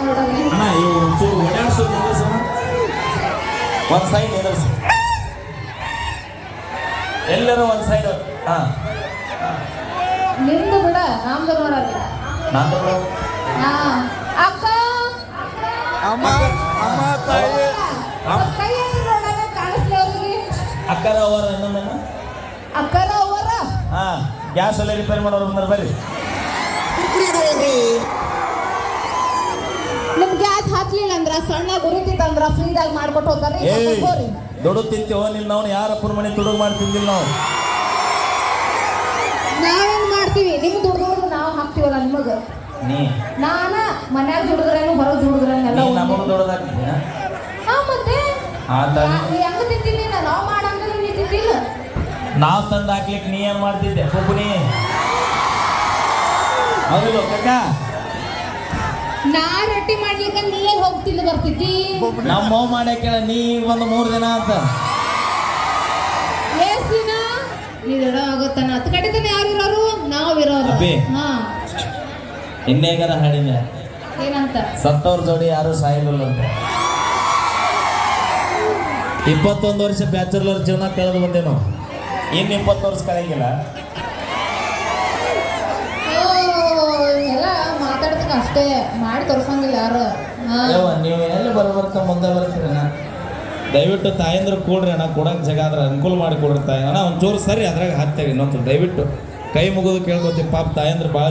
ನೋಡಲಿ. ಅಣ್ಣ ಇವು ಒಂಚೂರು ಓಡಾಡ್ಸೋದು ನಿಲ್ಲಿಸೋಣ. ಒಂದು ಸೈಡ್ ನಿಲ್ಲಿಸಿ, ಎಲ್ಲರೂ ಒಂದು ಸೈಡ್. ಹಾ ನಿಂದು ಬಿಡ, ನಮ್ದು ನೋಡಲ್ಲ. ನಾನು ಹಾ ಅಕ್ಕ ಅಮ್ಮ ಅಮ್ಮ ತಾಯಿ ಕೈ ನೋಡಲ್ಲ, ಕಾಣಿಸ್ಲಿ ಅವ್ರಿಗೆ. ಅಕ್ಕರ ಅವರ ಇನ್ನೊಂದೇನು ಅಕ್ಕರ ಅವರ ಹಾ ಗ್ಯಾಸ್ ಎಲ್ಲ ರಿಪೇರಿ ಮಾಡೋರು ಬಂದ್ರೆ ಬರ್ರಿ. ನಿಮ್ ಗ್ಯಾಸ್ ಹಾಕ್ಲಿಲ್ಲ ಅಂದ್ರ ಸಣ್ಣ ಗುರುತಿತ್ತಂದ್ರ ಫ್ರೀದಾಗ ಮಾಡ್ಕೊಟ್ಟು ಹೋಗ್ತಾರೆ. ದುಡ್ಡು ತಿಂತೀವೋ ನಿನ್ನ ನಾವು ಯಾರಪ್ಪನ ಮನೆ ತುಡುಗು ಮಾಡಿ ತಿಂದಿಲ್ಲ ನಾವು. ನಾವೇನ್ ಮಾಡ್ತೀವಿ, ನಿಮ್ ದುಡ್ದು ನಾವು ಹಾಕ್ತಿವಲ್ಲ ನಿಮಗ. ನೀ ನಾನ ಮನ್ಯಾಗ ದುಡಿದ್ರೇನು ಹೊರಗೆ ದುಡಿದ್ರೇನೆಲ್ಲ ನಮಗ ದುಡ್ದಾಗ್ತಿದ್ದೀನ. ಹಾ ಮತ್ತೆ ಆತ ಹೆಂಗ ತಿಂತೀನಿ, ನಾವು ಮಾಡಂದ್ರೆ ನೀ ತಿಂತಿಲ್ಲ. ನಾವು ತಂದು ಹಾಕ್ಲಿಕ್ಕೆ ನೀ ಏನ್ ಮಾಡ್ತಿದ್ದೆ ಒಬ್ಬನಿ? ಹೌದು ಕಕ್ಕ, ನಾ ರೊಟ್ಟಿ ಮಾಡ್ಲಿಕ್ಕೆ ನೀ ಏನ್ ಹೋಗ್ತಿಲ್ಲ ಬರ್ತಿದ್ದಿ? ನಮ್ಮ ಮಾಡ್ಯಾಕ ನೀ ಒಂದು 3 ದಿನ ಅಂತ. ಎಷ್ಟ್ ದಿನ ಇದರ ಆಗುತ್ತಾನ? ಹತ್ತು ಕಡೆ ತಾನೆ ಯಾರು ಇರೋರು? ನಾವು ಇರೋರು. ಅಪ್ಪಿ. ಹಾ ಇನ್ನೇಗಾರ ಹಾಡಿನ ಏನಂತ? ಸತ್ತವ್ರ ಜೋಡಿ ಯಾರು ಸಾಯಿಲ್ಲ ಅಂತ. 21 ವರ್ಷ ಬ್ಯಾಚುಲರ್ ಜೀವನ ಕಳೆದು ಬಂದೇನು, ಇನ್ನು 20 ವರ್ಷ ಕಳೆಯಂಗಿಲ್ಲ. ಎಲ್ಲ ಮಾತಾಡ್ತಕ್ಕ ಅಷ್ಟೇ, ಮಾಡಿ ತೋರ್ಸಂಗಿಲ್ಲ ಯಾರು. ನೀವು ಎಲ್ಲಿ ಬರ್ತಾ ಮುಂದೆ ಬರ್ತೀರಣ್ಣ? ದಯವಿಟ್ಟು ತಾಯಂದ್ರು ಕೂಡ್ರಿ ಅಣ್ಣ, ಕೊಡಕ್ಕೆ ಜಾಗ ಆದ್ರೆ ಅನುಕೂಲ ಮಾಡಿ ಕೊಡ್ರಿ ತಾಯಿ ಅಣ್ಣ. ಒಂಚೂರು ಸರಿ ಅದ್ರಾಗ ಹಾಕ್ತೇವೆ ಇನ್ನೊಂದು ದಯವಿಟ್ಟು ಕೈ ಮುಗಿದು ಕೇಳ್ಕೊತೀವಿ. ಪಾಪ ತಾಯಂದ್ರು ಭಾಳ